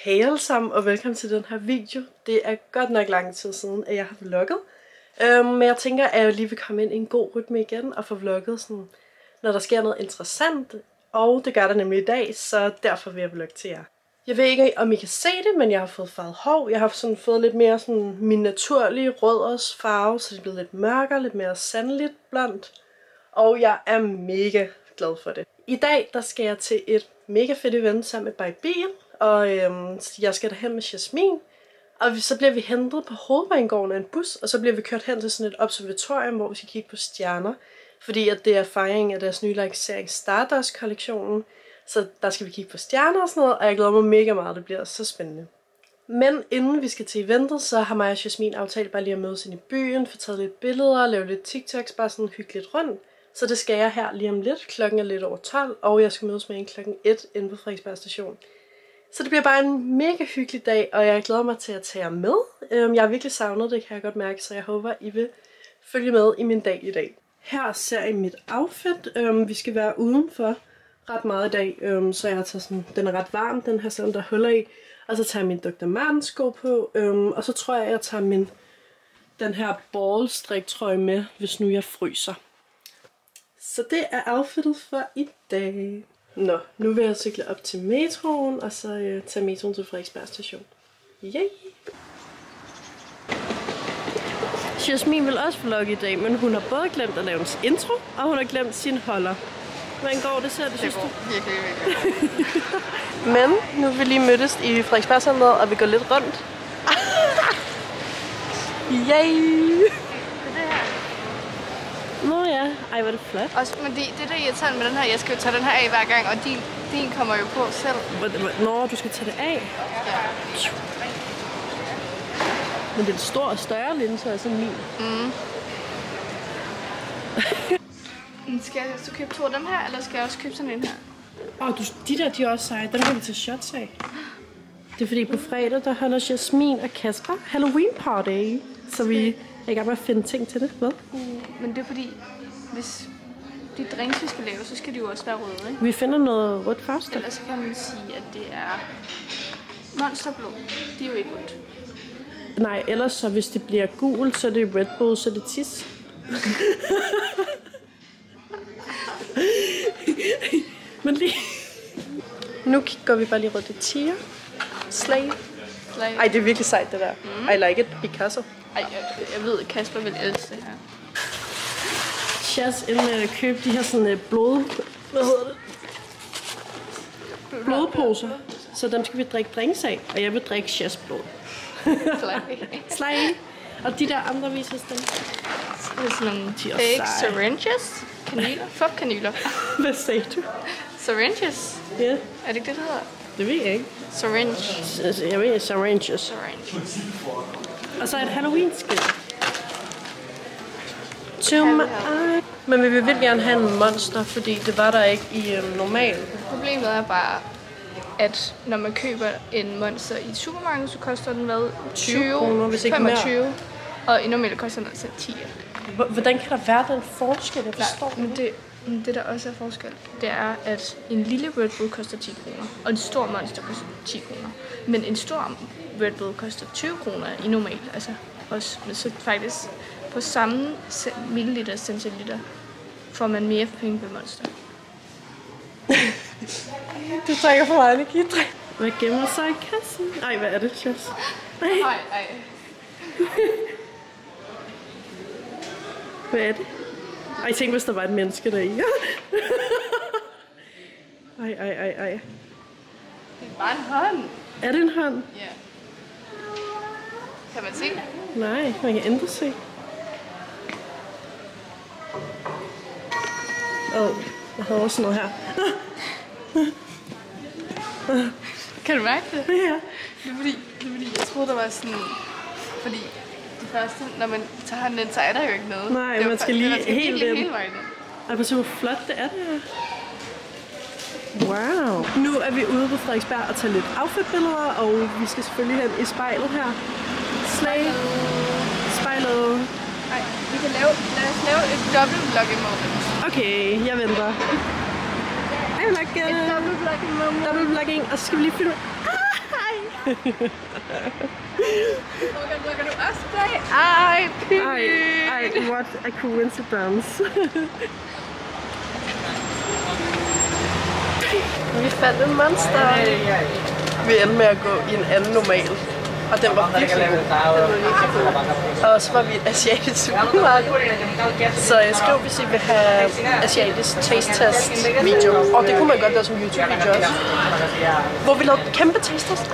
Hej alle sammen og velkommen til den her video. Det er godt nok lang tid siden, at jeg har vlogget. Men jeg tænker, at jeg lige vil komme ind i en god rytme igen og få vlogget, sådan, når der sker noget interessant. Og det gør der nemlig i dag, så derfor vil jeg vlogge til jer. Jeg ved ikke, om I kan se det, men jeg har fået farvet hår. Jeg har sådan fået lidt mere sådan min naturlige røders farve, så det er blevet lidt mørkere, lidt mere sandligt blondt. Og jeg er mega glad for det. I dag der skal jeg til et mega fedt event sammen med Bil. Og jeg skal derhen med Jasmin. Og så bliver vi hentet på Hovedbanegården af en bus, og så bliver vi kørt hen til sådan et observatorium, hvor vi skal kigge på stjerner. Fordi at det er fejring af deres nye lancering Stardust-kollektionen. Så der skal vi kigge på stjerner og sådan noget, og jeg glæder mig mega meget, det bliver så spændende. Men inden vi skal til eventet, så har mig og Jasmin aftalt bare lige at mødes ind i byen, få taget lidt billeder, lave lidt TikToks, bare sådan hyggeligt rundt. Så det skal jeg her lige om lidt. Klokken er lidt over 12, og jeg skal mødes med en klokken 1 inde på Frederiksberg Station. Så det bliver bare en mega hyggelig dag, og jeg glæder mig til at tage jer med. Jeg har virkelig savnet det, kan jeg godt mærke, så jeg håber, I vil følge med i min dag i dag. Her ser I mit outfit. Vi skal være udenfor ret meget i dag, så jeg tager sådan, den er ret varm, den her sådan, der huller i. Og så tager jeg min Dr. Martens sko på, og så tror jeg tager den her ballstriktrøje med, hvis nu jeg fryser. Så det er outfittet for i dag. Nå, nu vil jeg cykle op til metroen, og så tage metroen til Frederiksberg Station. Yay! Jasmin vil også vlogge i dag, men hun har både glemt at lave en intro, og hun har glemt sin holder. Hvordan går det selv, synes du? Det går virkelig. Men nu vil vi lige mødtes i Frederiksberg Centeret, og vi går lidt rundt. Yay! Nå ja, ej hvor er det flot. Også fordi det der irriterende med den her, jeg skal jo tage den her af hver gang, og din kommer jo på selv. Nå, du skal tage det af? Ja. Men det er en stor og større linse, altså min. Skal jeg så købe 2 af dem her, eller skal jeg også købe sådan en her? De der, de er også seje. Dem kan vi tage shots af. Det er fordi på fredag, der holder Jasmin og Kasper Halloween party. Så vi er i gang med at finde ting til det. Hvad? Men det er fordi, hvis de drinks, vi skal lave, så skal de jo også være røde, ikke? Vi finder noget rødt først. Ellers kan man sige, at det er monsterblå. De er jo ikke rødt. Nej, ellers så hvis det bliver gul, så er det Red Bull, så er det tis. Men lige... Nu går vi bare lige rundt i tier. Slay. Ej, det er virkelig sejt det der. I like it. Picasso. Ej, jeg ved, at Kasper vil elske det her. Chas inde med at købe de her sådan blod... Hvad hedder det? Blodposer. Så dem skal vi drikke drinks af. Og jeg vil drikke Chas blod. Slay. Og de der andre viser dem. Det er sådan nogle fake syringes. Kanyler. Fuck kanyler. Hvad sagde du? Syringes. Ja. Er det ikke det, det hedder? Det ved jeg ikke. Syringe. Jeg ved syringes. Syringes. Og så et Halloween-skilt. Men vi vil gerne have en monster, fordi det var der ikke i normal. Problemet er bare, at når man køber en monster i et supermarked, så koster den hvad? 20 kroner, hvis ikke 25. mere. Og i normalt koster den altså 10. Hvordan kan der være den forskel? Jeg forstår Men det der også er forskel, det er, at en lille Red Bull koster 10 kroner, og en stor monster koster 10 kroner. Men en stor Red Bull koster 20 kroner i normal, altså også, men så faktisk på samme milliliter, centiliter, får man mere for penge på monster. Du trækker for meget energi. Hvad gemmer sig i kassen? Ej, hvad er det, Chas? Ej. Hvad er det? Ej, tænk, hvis der var et menneske deri. Ej. Det er bare en hånd. Er det en hånd? Ja. Kan man se? Nej, man kan endda se. Jeg havde også noget her. Kan du mærke det? Ja. Det er fordi jeg troede, der var sådan... Fordi det første, når man tager hånden ind, så er der jo ikke noget. Nej, man skal lige helt ind. Hele vejen ind. Ej, hvor flot det er det her. Wow. Nu er vi ude på Frederiksberg og tager lidt outfitbilleder, og vi skal selvfølgelig hen i spejlet her. Spejlet. Nej, lad os lave et dobbeltvlog i morgen. Okay, jeg venter. I like it. Et dobbeltvlog i morgen. Dobbeltvlogging, og så skal vi lige filme. Hej. Lukker du også dag? Ej, what a coincidence. Vi fandt en monster. Vi endte med at gå i en anden normal. Og den var virkelig god. Og så var vi i et asiatisk supermarked. Så jeg skrev, hvis I vil have asiatisk taste test video. Og det kunne man godt lave som YouTube-video også. Hvor vi lavede kæmpe taste test.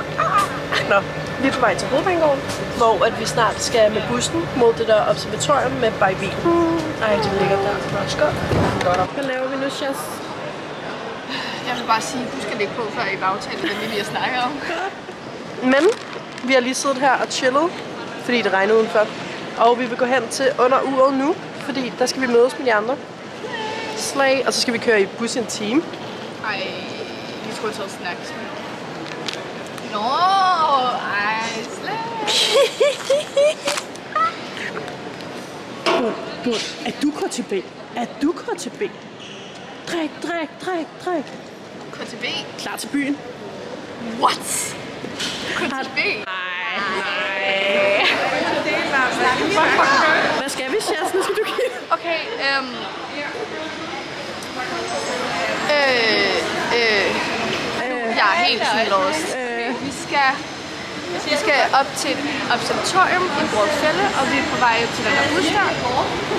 Nå, vi er på vej til Hovedbanegården, hvor at vi snart skal med bussen mod det der observatorium med Baibi. Ej, det ligger der. Skål. Hvad laver vi nu, Chas? Jeg vil bare sige, husk at lægge på, før I vil aftale, hvad vi lige har snakket om. Men vi har lige siddet her og chillet, fordi det regner udenfor. Og vi vil gå hen til under uret nu, fordi der skal vi mødes med de andre. Slag, og så skal vi køre i bus i en time. Ej, vi skulle have taget snacks. Nå, ej, slag. Er du KTB? Er du KTB? Drik. KTB? Klar til byen. What? KTB? Nej. Hvad skal vi, Chas? Nu skal du kigge. Okay, jeg er helt sådan lost. Vi skal op til et observatorium i Brådfælde, og vi er på vej til den der bus der,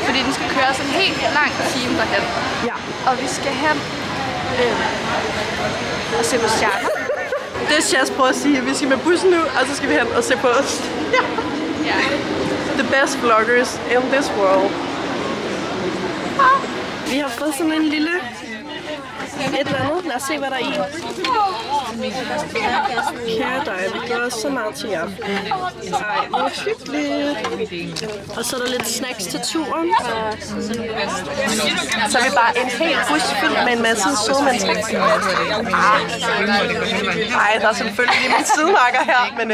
fordi den skal køre sådan en helt lang time derhen. Ja. Og vi skal hen og se på stjerner. Det er Chas prøver at sige. Vi skal med bussen nu, og så skal vi hen og se på os. Ja. The best vloggers in this world. Vi har fået sådan en lille et eller andet. Lad os se, hvad der er i. Kære dig, vi glæder os så meget til jer. Ej, hvor hyggeligt. Og så er der lidt snacks til turen. Så er vi bare en hel bus fyldt med en masse søde mennesker. Ej, der er selvfølgelig lige min sidemarker her, men...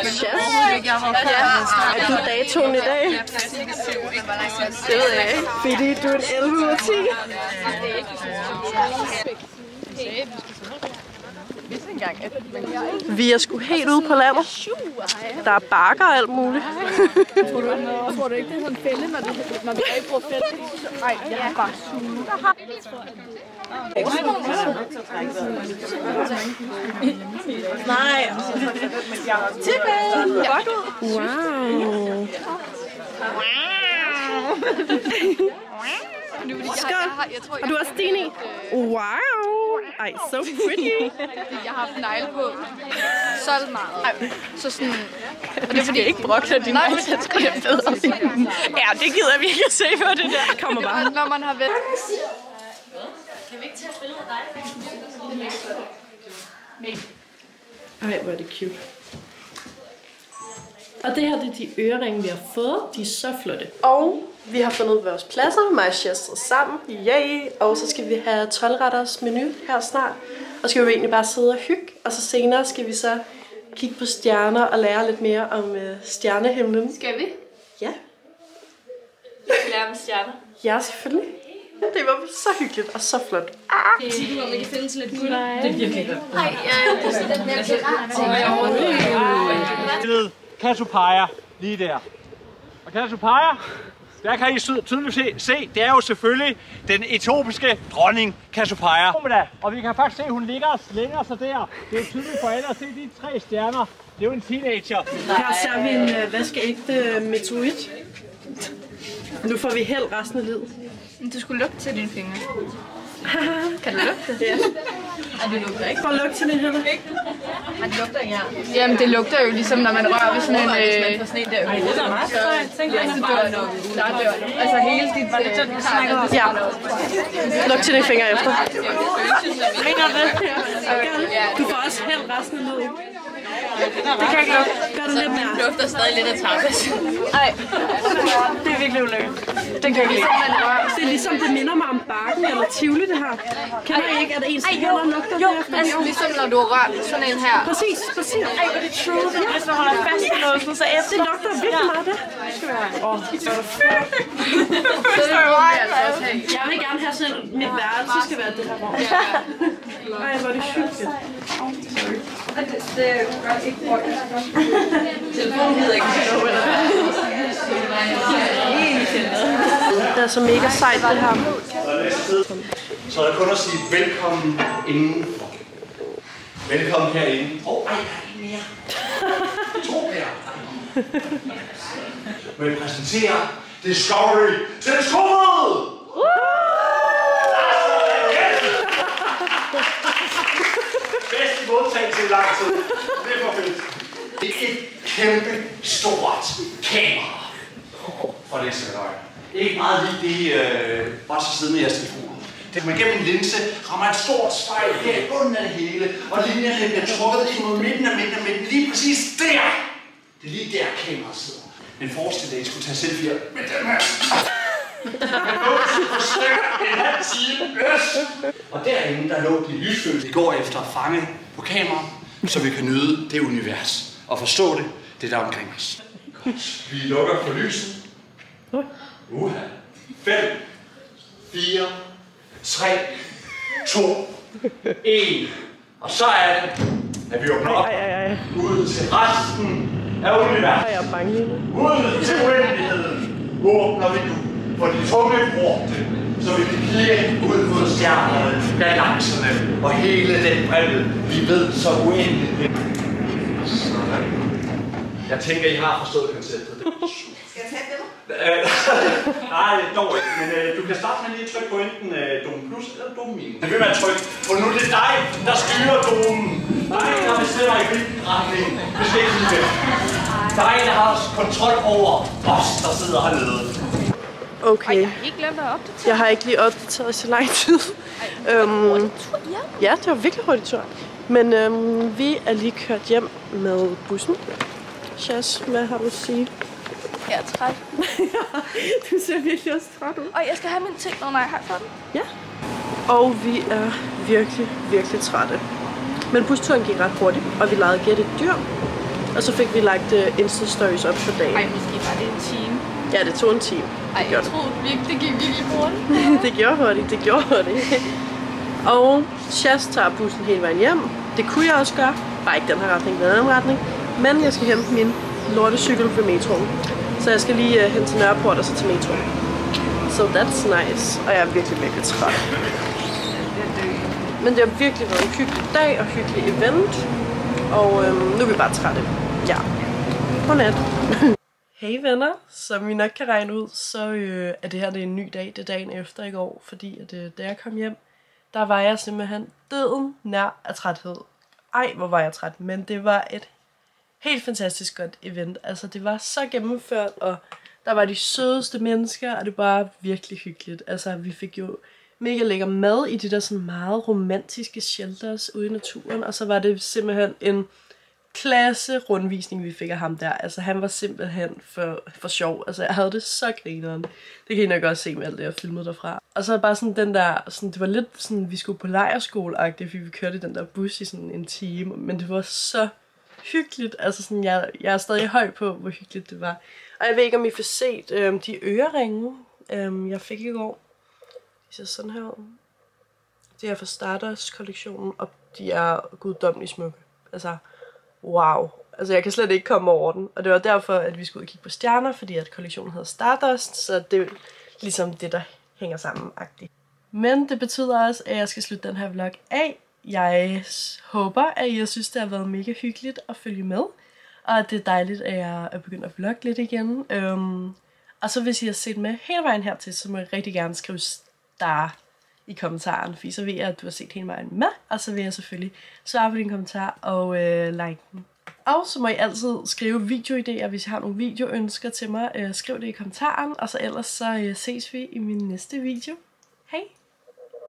Chef, er du datoen i dag? Det ved jeg ikke. Fordi du er en 11 ud af 10. Vi er sgu helt ude på landet. Der er bakker og alt muligt. Tror du ikke, det er sådan en fælde, når vi er i Brådfælde? Nej, jeg har bare suget. Nej. Tippen! Wow. Skål. Og du har sten i. Wow. Ej, so pretty. Jeg har haft negle på så meget. Så sådan... Og det er fordi, jeg ikke brokser din neglesæt. Ja, det gider vi ikke at se for det der. Kommer bare. Når man har været... Kan vi ikke tage et billede af dig? Ej, hvor er det cute. Og det her, det er de øreringe, vi har fået. De er så flotte. Og vi har fundet vores pladser. Mig og Chas sammen. Yay! Og så skal vi have 12-retters menu her snart. Og så skal vi egentlig bare sidde og hygge. Og så senere skal vi så kigge på stjerner og lære lidt mere om stjernehimlen. Skal vi? Ja. Vi skal lære om stjerner. Ja, selvfølgelig. Det var så hyggeligt og så flot. Sig du, om vi kan finde sådan lidt guld. Nej. Det er virkelig godt. Nej, det er den der pirat. Cassiopeia, lige der. Og Cassiopeia, der kan I tydeligt se, det er jo selvfølgelig den etiopiske dronning Cassiopeia. Og vi kan faktisk se, at hun ligger og slænger sig der. Det er jo tydeligt for alle at se de 3 stjerner. Det er jo en teenager. Her ser vi en vaskeægte meteorit. Nu får vi held resten af livet. Du skulle lugte til dine fingre. Kan du lugte det? Ja. Ej, det lugter ikke. Prøv at lugte til det her. Ej, det lugter ikke, ja. Jamen, det lugter jo ligesom, når man rører ved sådan en... Hvis man får sådan en der. Ej, det er meget sejt. Tænk dig, så dør nok. Der dør nok. Altså, hele dit... Ja. Lugt til dine fingre efter. Mener det? Du får også held resten af livet. Det kan ikke lugte. Gør det lidt mere. Det lugter stadig lidt af tapas. Ej, det er virkelig ulækkert. Det kan ikke lide. Det er ligesom, det minder mig om Bakken eller Tivoli, det her. Kender I ikke, at ens hænder lugter derefter? Altså, ligesom når du har rørt sådan en her. Præcis. Ej, hvor er det true. Det er, hvis man holder fast i noget, så efter. Det lugter virkelig meget det. Så det rører altså også have. Jeg vil gerne have sådan, mit værelse skal være det her rum. Ej, hvor er det hyggeligt. Det er godt ikke brugt. Telefonen hedder ikke noget, eller Det er så mega sejt, det her. Så er det kun at sige velkommen indenfor. Velkommen herinde. Ej, mere. 2 her. Men jeg præsenterer Discovery til skolen! Bedste modtagelse i lang tid. Det er for fedt. Det er et kæmpe stort kamera. For det skal jeg ikke meget lige det, bare så siden med jeres telefoner. Men gennem en linse rammer et stort spejl her i bunden af det hele, og linjerne bliver trukket ind mod midten af midten, lige præcis der. Det er lige der kameraet sidder. Men forestil dig, at I skulle tage selfie'er med dem her. Men låsen på stykker en halv time øst. Og derinde, der lå de lysfølelse, vi går efter at fange på kamera, så vi kan nyde det univers og forstå det der omkring os. Godt. Vi lukker for lyset. 5, 4, 3, 2, 1. Og så er det, at vi åbner op ud til resten af universet. Jeg er bange lige nu. Ud til uendeligheden åbner vi nu for de tunge porte, så vi kan kigge ud mod stjernerne, galakserne og hele den bredde, vi ved så uendeligt. Sådan. Jeg tænker, I har forstået konceptet. Skal jeg tage det? Nej, dog ikke. Men du kan starte med lige at trykke på enten Dom Plus eller Dom Minus. Det vil man trykke, for nu er det dig, der styrer Domen. Dig, der bestemmer i hvilken retning. Vi skal ikke lide det. Dig, der har kontrol over os, der sidder hernede. Okay. Jeg har ikke glemt at opdatere. Jeg har ikke lige opdateret i så lang tid. Ja, det var virkelig hurtigt tur. Men vi er lige kørt hjem med bussen. Chas, hvad har du at sige? Jeg er træt. Du ser virkelig også træt ud. Og jeg skal have min ting, når jeg har fået den. Ja. Og vi er virkelig, virkelig trætte. Men busturen gik ret hurtigt, og vi legede gæt et dyr. Og så fik vi lagt Insta-stories op for dagen. Ej, måske var det en time. Ja, det tog en time. Ej, jeg troede virkelig, det gik virkelig hurtigt. det gjorde hurtigt. Og Chas tager bussen hele vejen hjem. Det kunne jeg også gøre. Bare ikke den her retning, men den anden retning. Men jeg skal hente min lortecykel ved metroen. Så jeg skal lige hen til Nørreport og så til metroen. So that's nice. Og jeg er virkelig, virkelig træt. Men det har virkelig været en hyggelig dag og hyggelig event. Og nu er vi bare trætte. Ja. Godnat. Hey venner, som I nok kan regne ud, så er det her en ny dag. Det er dagen efter i går, fordi at, da jeg kom hjem, der var jeg simpelthen døden nær af træthed. Ej, hvor var jeg træt, men det var et helt fantastisk godt event. Altså, det var så gennemført, og der var de sødeste mennesker, og det var virkelig hyggeligt. Altså, vi fik jo mega lækker mad i de der sådan meget romantiske shelters ude i naturen, og så var det simpelthen en klasse rundvisning, vi fik af ham der. Altså, han var simpelthen for sjov. Altså, jeg havde det så grineren. Det kan I nok også se med alt det, jeg filmede derfra. Og så bare sådan den der, sådan, det var lidt sådan, vi skulle på lejrskole-agtigt, fordi vi kørte i den der bus i sådan en time, men det var så hyggeligt. Altså sådan, jeg er stadig høj på, hvor hyggeligt det var. Og jeg ved ikke, om I får set de øreringe, jeg fik i går. De ser sådan her ud. Det er fra Stardust-kollektionen, og de er guddommeligt smukke. Altså, wow. Altså, jeg kan slet ikke komme over den. Og det var derfor, at vi skulle ud og kigge på stjerner, fordi at kollektionen hedder Stardust, så det er ligesom det, der hænger sammen-agtigt. Men det betyder også, at jeg skal slutte den her vlog af. Jeg håber, at I synes, det har været mega hyggeligt at følge med. Og at det er dejligt, at jeg er begyndt at vlogge lidt igen. Og så hvis I har set med hele vejen hertil, så må I rigtig gerne skrive star i kommentaren. For så ved jeg, at du har set hele vejen med. Og så vil jeg selvfølgelig svare på din kommentar og like den. Og så må I altid skrive videoidéer, hvis I har nogle videoønsker til mig. Skriv det i kommentaren. Og så ellers så ses vi i min næste video. Hej!